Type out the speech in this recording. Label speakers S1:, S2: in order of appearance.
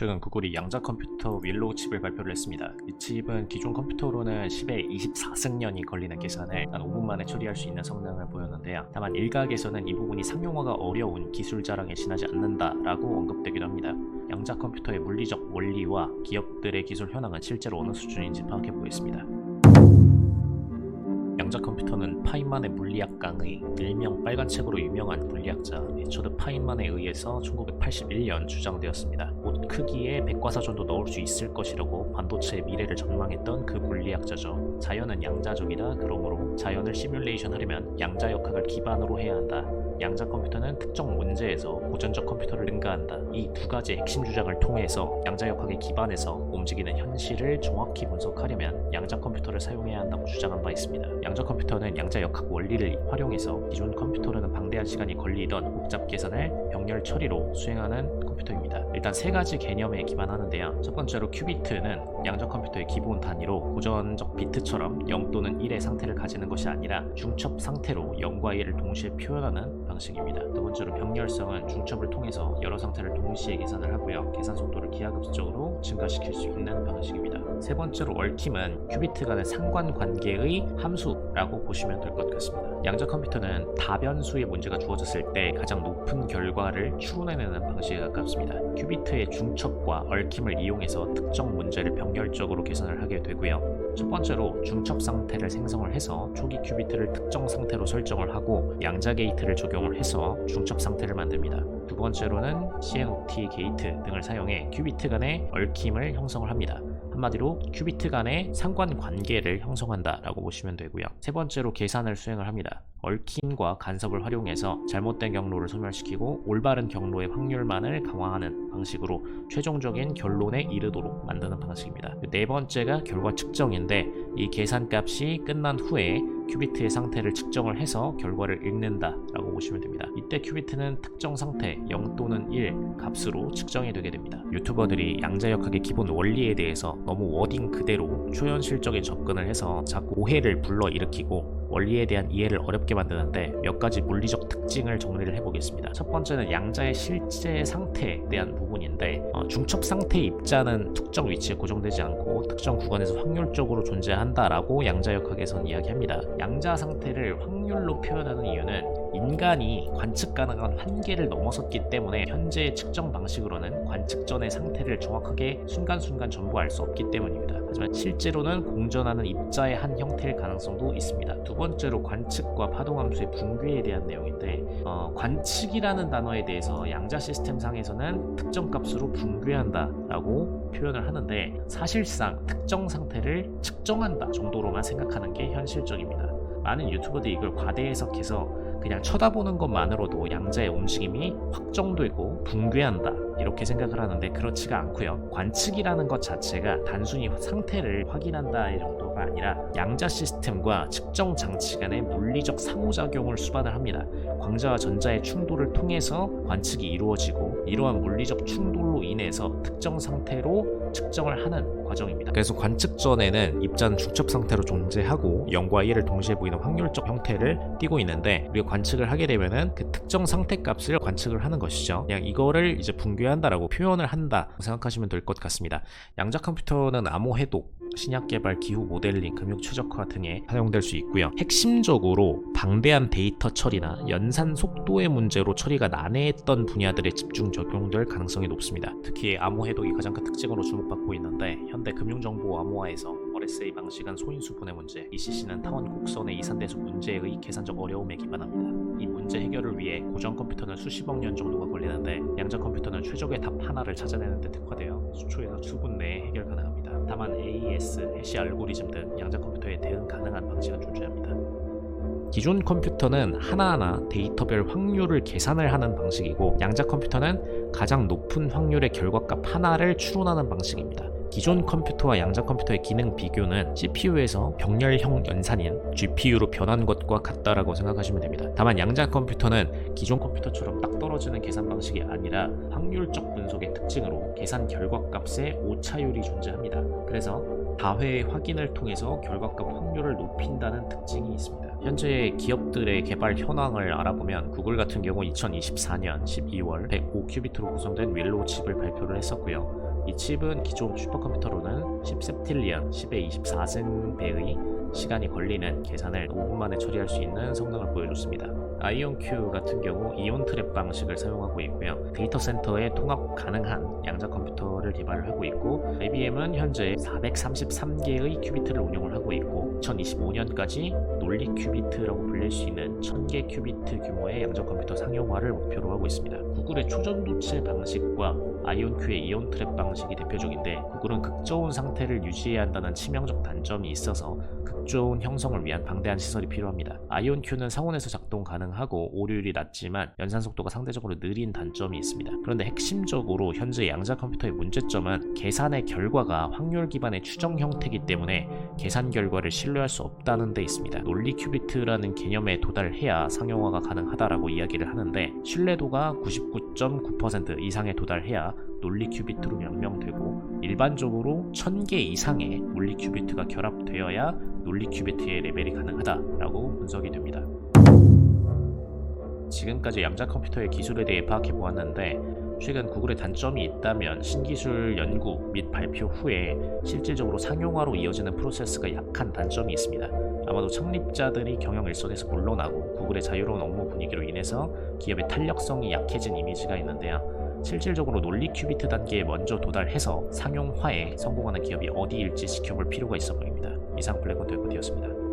S1: 최근 구글이 양자 컴퓨터 윌로우 칩을 발표를 했습니다. 이 칩은 기존 컴퓨터로는 10의 24승년이 걸리는 계산을 한 5분 만에 처리할 수 있는 성능을 보였는데요. 다만 일각에서는 이 부분이 상용화가 어려운 기술 자랑에 지나지 않는다라고 언급되기도 합니다. 양자 컴퓨터의 물리적 원리와 기업들의 기술 현황은 실제로 어느 수준인지 파악해 보겠습니다. 양자 컴퓨터는 파인만의 물리학강의 일명 빨간 책으로 유명한 물리학자 리처드 파인만에 의해서 1981년 주장되었습니다. 옷 크기에 백과사전도 넣을 수 있을 것이라고 반도체의 미래를 전망했던 그 물리학자죠. 자연은 양자적이다. 그러므로 자연을 시뮬레이션 하려면 양자역학을 기반으로 해야 한다. 양자 컴퓨터는 특정 문제에서 고전적 컴퓨터를 능가한다. 이 두 가지 핵심 주장을 통해서 양자역학에 기반해서 움직이는 현실을 정확히 분석하려면 양자 컴퓨터를 사용해야 한다고 주장한 바 있습니다. 양자 컴퓨터는 양자역학 원리를 활용해서 기존 컴퓨터로는 방대한 시간이 걸리던 복잡 계산을 병렬 처리로 수행하는 컴퓨터입니다. 일단 세 가지 개념에 기반하는데요. 첫 번째로 큐비트는 양자 컴퓨터의 기본 단위로 고전적 비트처럼 0 또는 1의 상태를 가지는 것이 아니라 중첩 상태로 0과 1을 동시에 표현하는 방식입니다. 두 번째로 병렬성은 중첩을 통해서 여러 상태를 동시에 계산을 하고요. 계산 속도를 기하급수적으로 증가시킬 수 있는 방식입니다. 세 번째로 얽힘은 큐비트 간의 상관관계의 함수라고 보시면 될 것 같습니다. 양자 컴퓨터는 다변수의 문제가 주어졌을 때 가장 높은 결과를 추론해내는 방식에 가깝습니다. 큐비트의 중첩과 얽힘을 이용해서 특정 문제를 병렬적으로 계산을 하게 되고요. 첫 번째로 중첩 상태를 생성을 해서 초기 큐비트를 특정 상태로 설정을 하고 양자 게이트를 적용을 해서 중첩 상태를 만듭니다. 두 번째로는 CNOT 게이트 등을 사용해 큐비트 간의 얽힘을 형성을 합니다. 한마디로 큐비트 간의 상관관계를 형성한다 라고 보시면 되고요. 세 번째로 계산을 수행을 합니다. 얽힘과 간섭을 활용해서 잘못된 경로를 소멸시키고 올바른 경로의 확률만을 강화하는 방식으로 최종적인 결론에 이르도록 만드는 방식입니다. 네 번째가 결과 측정인데 이 계산값이 끝난 후에 큐비트의 상태를 측정을 해서 결과를 읽는다 라고 보시면 됩니다. 이때 큐비트는 특정 상태 0 또는 1 값으로 측정이 되게 됩니다. 유튜버들이 양자역학의 기본 원리에 대해서 너무 워딩 그대로 초현실적인 접근을 해서 자꾸 오해를 불러일으키고 원리에 대한 이해를 어렵게 만드는데 몇 가지 물리적 특징을 정리를 해보겠습니다. 첫 번째는 양자의 실제 상태에 대한 부분인데 중첩 상태의 입자는 특정 위치에 고정되지 않고 특정 구간에서 확률적으로 존재한다라고 양자역학에서는 이야기합니다. 양자 상태를 확률로 표현하는 이유는 인간이 관측 가능한 한계를 넘어섰기 때문에 현재의 측정 방식으로는 관측 전의 상태를 정확하게 순간순간 전부 알 수 없기 때문입니다. 하지만 실제로는 공전하는 입자의 한 형태일 가능성도 있습니다. 두 번째로 관측과 파동함수의 붕괴에 대한 내용인데 관측이라는 단어에 대해서 양자 시스템 상에서는 특정 값으로 붕괴한다 라고 표현을 하는데 사실상 특정 상태를 측정한다 정도로만 생각하는 게 현실적입니다. 많은 유튜버들이 이걸 과대 해석해서 그냥 쳐다보는 것만으로도 양자의 움직임이 확정되고 붕괴한다 이렇게 생각을 하는데 그렇지가 않고요. 관측이라는 것 자체가 단순히 상태를 확인한다 이 정도가 아니라 양자 시스템과 측정 장치 간의 물리적 상호작용을 수반을 합니다. 광자와 전자의 충돌을 통해서 관측이 이루어지고 이러한 물리적 충돌로 인해서 특정 상태로 측정을 하는 과정입니다. 그래서 관측 전에는 입자는 중첩 상태로 존재하고 0과 1을 동시에 보이는 확률적 형태를 띠고 있는데 우리가 관측을 하게 되면은 그 특정 상태 값을 관측을 하는 것이죠. 그냥 이거를 이제 붕괴한다라고 표현을 한다 생각하시면 될 것 같습니다. 양자 컴퓨터는 암호 해독, 신약 개발, 기후 모델링, 금융 최적화 등에 사용될 수 있고요. 핵심적으로 방대한 데이터 처리나 연산 속도의 문제로 처리가 난해했던 분야들에 집중 적용될 가능성이 높습니다. 특히 암호 해독이 가장 큰 특징으로 주목받고 있는데 현대 금융정보 암호화에서 RSA 방식은 소인수 분해 문제, ECC는 타원 곡선의 이산대수 문제의 계산적 어려움에 기반합니다. 이 문제 해결을 위해 고전 컴퓨터는 수십억 년 정도가 걸리는데 양자 컴퓨터는 최적의 답 하나를 찾아내는 데 특화되어 수초에서 수분 내에 해결 가능합니다. 다만 AES, 해시 알고리즘 등 양자 컴퓨터에 대응 가능한 방식은 존재합니다. 기존 컴퓨터는 하나하나 데이터별 확률을 계산을 하는 방식이고 양자 컴퓨터는 가장 높은 확률의 결과값 하나를 추론하는 방식입니다. 기존 컴퓨터와 양자 컴퓨터의 기능 비교는 CPU에서 병렬형 연산인 GPU로 변한 것과 같다라고 생각하시면 됩니다. 다만 양자 컴퓨터는 기존 컴퓨터처럼 딱 떨어지는 계산 방식이 아니라 확률적 분석의 특징으로 계산 결과값에 오차율이 존재합니다. 그래서 다회의 확인을 통해서 결과값 확률을 높인다는 특징이 있습니다. 현재 기업들의 개발 현황을 알아보면 구글 같은 경우 2024년 12월 105큐비트로 구성된 윌로우 칩을 발표를 했었고요. 이 칩은 기존 슈퍼컴퓨터로는 10셉틸리언 10의 24승배의 시간이 걸리는 계산을 5분 만에 처리할 수 있는 성능을 보여줬습니다. 아이온큐 같은 경우 이온 트랩 방식을 사용하고 있고요. 데이터 센터에 통합 가능한 양자 컴퓨터를 개발을 하고 있고, IBM은 현재 433개의 큐비트를 운영을 하고 있고 2025년까지 논리 큐비트라고 불릴 수 있는 1000개 큐비트 규모의 양자 컴퓨터 상용화를 목표로 하고 있습니다. 구글의 초전도체 방식과 아이온큐의 이온 트랩 방식이 대표적인데, 구글은 극저온 상태를 유지해야 한다는 치명적 단점이 있어서 극저온 형성을 위한 방대한 시설이 필요합니다. 아이온큐는 상온에서 작동 가능하고 오류율이 낮지만 연산 속도가 상대적으로 느린 단점이 있습니다. 그런데 핵심적으로 현재 양자 컴퓨터의 문제점은 계산의 결과가 확률 기반의 추정 형태이기 때문에 계산 결과를 신뢰할 수 없다는 데 있습니다. 논리 큐비트라는 개념에 도달해야 상용화가 가능하다라고 이야기를 하는데, 신뢰도가 99.9% 이상에 도달해야 논리 큐비트로 명명되고, 일반적으로 1000개 이상의 논리 큐비트가 결합되어야 논리 큐비트의 레벨이 가능하다라고 분석이 됩니다. 지금까지 양자 컴퓨터의 기술에 대해 파악해 보았는데, 최근 구글의 단점이 있다면 신기술 연구 및 발표 후에 실질적으로 상용화로 이어지는 프로세스가 약한 단점이 있습니다. 아마도 창립자들이 경영 일선에서 물러나고 구글의 자유로운 업무 분위기로 인해서 기업의 탄력성이 약해진 이미지가 있는데요. 실질적으로 논리 큐비트 단계에 먼저 도달해서 상용화에 성공하는 기업이 어디일지 지켜볼 필요가 있어 보입니다. 이상 블랙온더였습니다.